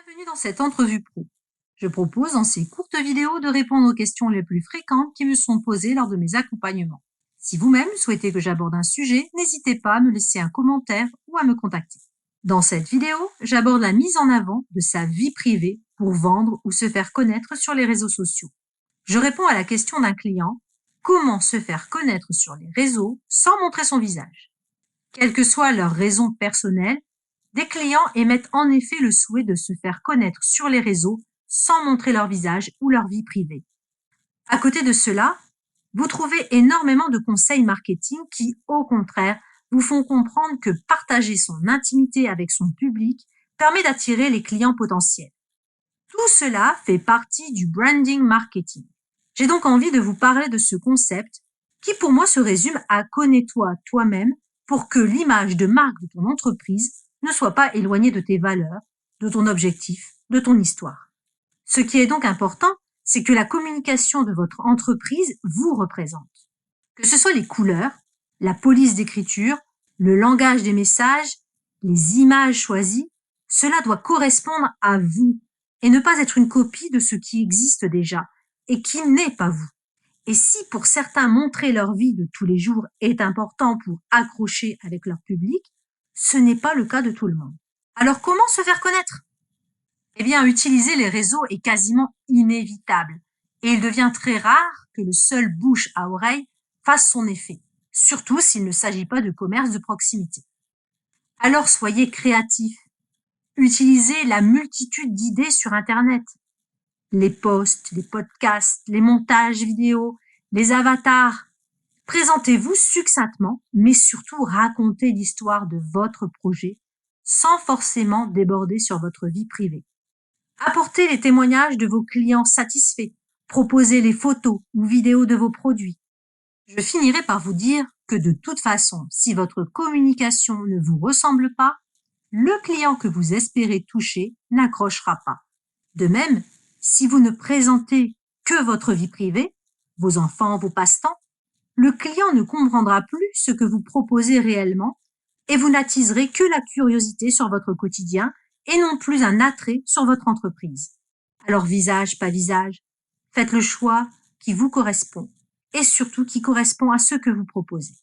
Bienvenue dans cette entrevue pro. Je propose dans ces courtes vidéos de répondre aux questions les plus fréquentes qui me sont posées lors de mes accompagnements. Si vous-même souhaitez que j'aborde un sujet, n'hésitez pas à me laisser un commentaire ou à me contacter. Dans cette vidéo, j'aborde la mise en avant de sa vie privée pour vendre ou se faire connaître sur les réseaux sociaux. Je réponds à la question d'un client: comment se faire connaître sur les réseaux sans montrer son visage? Quelles que soient leurs raisons personnelles, des clients émettent en effet le souhait de se faire connaître sur les réseaux sans montrer leur visage ou leur vie privée. À côté de cela, vous trouvez énormément de conseils marketing qui, au contraire, vous font comprendre que partager son intimité avec son public permet d'attirer les clients potentiels. Tout cela fait partie du branding marketing. J'ai donc envie de vous parler de ce concept qui pour moi se résume à connais-toi toi-même pour que l'image de marque de ton entreprise ne soit pas éloignée de tes valeurs, de ton objectif, de ton histoire. Ce qui est donc important, c'est que la communication de votre entreprise vous représente. Que ce soit les couleurs, la police d'écriture, le langage des messages, les images choisies, cela doit correspondre à vous et ne pas être une copie de ce qui existe déjà et qui n'est pas vous. Et si pour certains montrer leur vie de tous les jours est important pour accrocher avec leur public, ce n'est pas le cas de tout le monde. Alors comment se faire connaître? Eh bien, utiliser les réseaux est quasiment inévitable et il devient très rare que le seul bouche à oreille fasse son effet, surtout s'il ne s'agit pas de commerce de proximité. Alors soyez créatifs, utilisez la multitude d'idées sur Internet. Les posts, les podcasts, les montages vidéo, les avatars. Présentez-vous succinctement, mais surtout racontez l'histoire de votre projet sans forcément déborder sur votre vie privée. Apportez les témoignages de vos clients satisfaits. Proposez les photos ou vidéos de vos produits. Je finirai par vous dire que de toute façon, si votre communication ne vous ressemble pas, le client que vous espérez toucher n'accrochera pas. De même, si vous ne présentez que votre vie privée, vos enfants, vos passe-temps, le client ne comprendra plus ce que vous proposez réellement et vous n'attiserez que la curiosité sur votre quotidien et non plus un attrait sur votre entreprise. Alors visage, pas visage, faites le choix qui vous correspond et surtout qui correspond à ce que vous proposez.